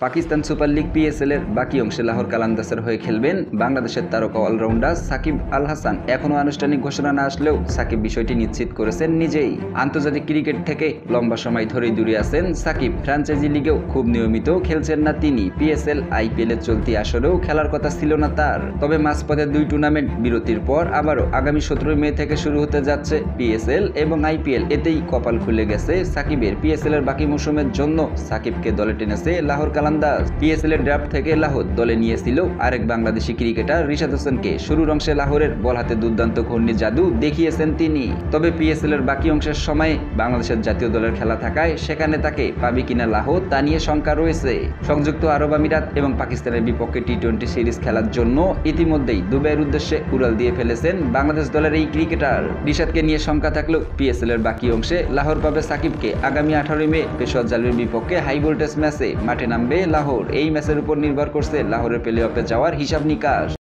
Pakistan super league PSL এর বাকি অংশে লাহোর কালান্দাসের হয়ে খেলবেন বাংলাদেশের তারকা অলরাউন্ডার সাকিব আল হাসান। এখনও আনুষ্ঠানিক ঘোষণা না আসলেও সাকিব বিষয়টি নিশ্চিত করেছেন নিজেই। আন্তর্জাতিক ক্রিকেট থেকে লম্বা সময় ধরেই দূরে আছেন সাকিব। ফ্র্যাঞ্চাইজি লিগেও খুব নিয়মিত খেলছেন না তিনি। পিএসএল আইপিএল এর চলতি আসরেও খেলার কথা ছিল না তার। তবে মাঝপথে দুই টুর্নামেন্ট বিরতির পর আবারও আগামী 17 মে থেকে শুরু হতে যাচ্ছে পিএসএল এবং আইপিএল। এতেই কপাল খুলে গেছে সাকিবের। পিএসএল এর বাকি মৌসুমের জন্য সাকিবকে দলে টেনেছে লাহোর কালান্দাস। পিএসএল এর ড্রাফট থেকে লাহোর দলে নিয়েছিল আরেক বাংলাদেশি ক্রিকেটার রিশাদ হোসেনকে। শুরুর অংশে লাহোরের বল হাতে দুর্দান্ত ঘূর্ণি জাদু দেখিয়েছেন তিনি। তবে পিএসএল এর বাকি অংশের সময়ে বাংলাদেশের জাতীয় দলের খেলা থাকায় সেখানে তাকে পাবে কিনা লাহোর তা নিয়ে শঙ্কা রয়েছে। সংযুক্ত আরব আমিরাত এবং পাকিস্তানের বিপক্ষে টি-20 সিরিজ খেলার জন্য ইতিমধ্যেই দুবাইয়ের উদ্দেশ্যে উড়াল দিয়ে ফেলেছেন বাংলাদেশ দলের এই ক্রিকেটার। রিশাদকে নিয়ে শঙ্কা থাকলেও পিএসএল এর বাকি অংশে লাহোর পাবে সাকিবকে। আগামী 18 মে পেশোয়ার জালের বিপক্ষে হাই ভোল্টেজ ম্যাচে মাঠে নামবে লাহোর। এই ম্যাচের উপর নির্ভর করছে লাহোরের প্লে অফে যাওয়ার হিসাব নিকাশ।